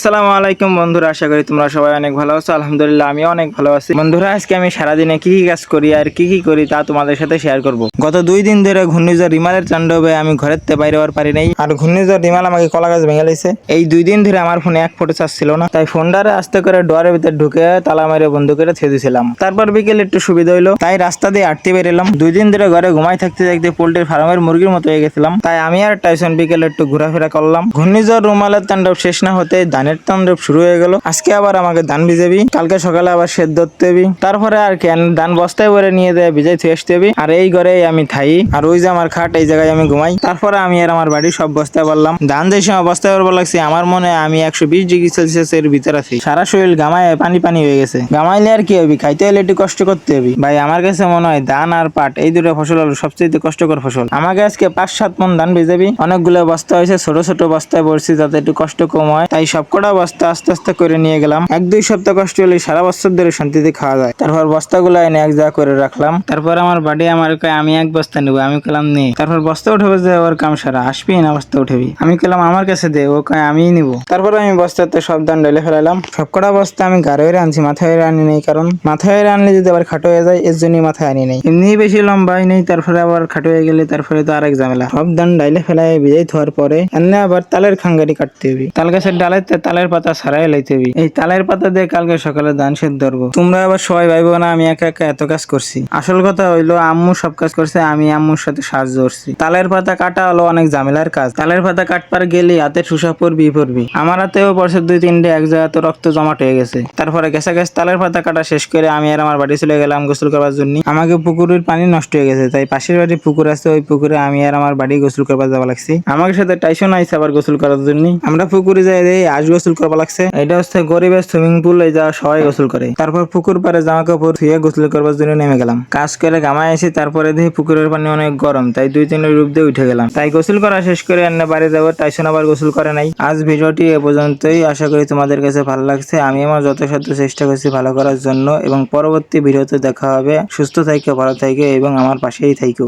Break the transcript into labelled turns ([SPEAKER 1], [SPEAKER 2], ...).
[SPEAKER 1] আসসালামু আলাইকুম বন্ধুরা, আশা করি তোমরা সবাই অনেক ভালো আছো। আলহামদুলিল্লাহ আমিও অনেক ভালো আছি। বন্ধুরা, আজকে আমি সারাদিনে কি কি কাজ করি আর কি কি করি তা তোমাদের সাথে শেয়ার করব। গত 2 দিন ধরে ঘূর্ণিঝড় রিমালের তাণ্ডবে আমি ঘরের বাইরে হওয়ার পারি নাই, আর ঘূর্ণিঝড় রিমাল আমাকে কলা গাছ ভেঙে লাইছে। এই 2 দিন ধরে আমার ফোনে এক ফোটো চার্জ ছিল না, তাই ফোনটারে আস্তে করে ডোয়ারের ভিতরে ঢুকে তালা মেরে বন্ধ করে ছেড়ে দিয়েছিলাম। তারপর বিকেলে একটু সুবিধা হইলো, তাই রাস্তা দিয়ে আটতে বেরোলাম। 2 দিন ধরে ঘরে ঘুমাই থাকতে থাকতে পোল্ট্রির ফার্মের মুরগির মতো হয়ে গেছিলাম, তাই আমি আর টাইসন বিকেলে একটু ঘোরাফেরা করলাম। ঘূর্ণিঝড় রুমালের তাণ্ডব শেষ না হতে ধানের তাণ্ডব শুরু হয়ে গেল। আজকে আবার আমাকে ধান ভিজাবি, কালকে সকালে আবার সেদ্ধ ধরতে হবি, তারপরে আর কি ধান বস্তায় ভরে নিয়ে দেয় ভিজাই থুয়ে আসতে হবি। আর এই ঘরে আমি থাই, আর ওই যে আমার খাট, এই জায়গায় আমি ঘুমাই। তারপরে আমি আর আমার বাড়ি সব বস্তায় পারলাম। ধান যে সময় বস্তায় পারবো লাগছে, আমার মনে আমি 120 ডিগ্রি সেলসিয়াস এর ভিতর আছি। সারা শরীর গামায় পানি পানি হয়ে গেছে। গামাইলে আর কি হবি, খাইতে হলে একটু কষ্ট করতে হবি। ভাই আমার কাছে মনে হয় ধান আর পাট এই দুটো ফসল হলো সবচেয়ে কষ্টকর ফসল। আমাকে আজকে 5-7 মন ধান ভিজাবি। অনেকগুলো বস্তা হয়েছে, ছোট ছোট বস্তায় ভরছি যাতে একটু কষ্ট কম হয়, তাই সবকটা বস্তা আস্তে আস্তে করে নিয়ে গেলাম। 1-2 সপ্তাহ কষ্ট হলে সারা বছর ধরে শান্তিতে খাওয়া যায়। তারপর বস্তাগুলো এনে এক জায়গা করে রাখলাম। তারপর আমার বাড়ি আমার কয় আমি 1 বস্তা নেবো। আমি কলাম নে। তারপর বস্তা উঠাবে যে ওর কাম সারা, আসবি না বস্তা উঠেবি। আমি কলাম আমার কাছে দে। ও কয় আমিই নিবো। তারপর আমি বস্তাতে সব ধান ঢেলে ফেলালাম। সবকটা বস্তা আমি গাড়ি হয়ে আনছি, মাথায় হয়ে আনি নেই, কারণ মাথায় হয়ে আনলে যদি আবার খাটো হয়ে যায় এর জন্যই মাথায় আনি নেই। এমনি বেশি লম্বাই নেই, তারপরে আবার খাটো হয়ে গেলে তারপরে তো আরেক ঝামেলা। সব ধান ডাইলে ফেলায় ভিজাই থোয়ার পরে এনে আবার তালের খাঙ্গারি কাটতে হবি। তাল গাছের ডালাইতে তালের পাতা সারাই লাইতে হবি। এই তালের পাতা দিয়ে কালকে সকালে ধান সেদ্ধ ধরবো। তোমরা আবার সবাই ভাইবো না আমি একা একা এত কাজ করছি। আসল কথা হইলো আম্মু সব কাজ করছে, আমি আম্মুর সাথে সাহায্য করছি। তালের পাতা কাটা হলো অনেক ঝামেলার কাজ। তালের পাতা কাটবার গেলে হাতে ঠুসা পড়বি। আমার হাতেও পড়ছে 2-3টে, এক জায়গাতে রক্ত জমাট হয়ে গেছে। তারপরে গেছে তালের পাতা কাটা শেষ করে আমি আর আমার বাড়ি চলে গেলাম গোসল করবার জন্য। আমাকে পুকুরের পানি নষ্ট হয়ে গেছে, তাই পাশের বাড়ি পুকুর আছে, ওই পুকুরে আমি আর আমার বাড়ি গোসল করবার যাওয়া লাগছে। আমার সাথে টাইসন আইসে আবার গোসল করার জন্য। আমরা পুকুরে যাই রে আজ গোসল করবা লাগছে। এটা হচ্ছে গরিবের সুইমিং পুল, এই যা সবাই গোসল করে। তারপর পুকুর পারে জামা কাপড় ধুয়ে গোসল করবার জন্য নেমে গেলাম। কাজ করে গামায় এসে তারপরে দেখি পুকুরের পানি অনেক গরম, তাই 2-3 রূপ দিয়ে উঠে গেলাম। তাই গোসল করা শেষ করে এনে বাড়ি যাবো। টাইসন আবার গোসল করে নাই। আজ ভিডিওটি এ পর্যন্তই। আশা করি তোমাদের কাছে ভালো লাগছে। আমি আমার যথাসাধ্য চেষ্টা করছি ভালো করার জন্য, এবং পরবর্তী ভিডিওতে দেখা হবে। সুস্থ থাইকো, ভালো থাইকো এবং আমার পাশেই থাইকো।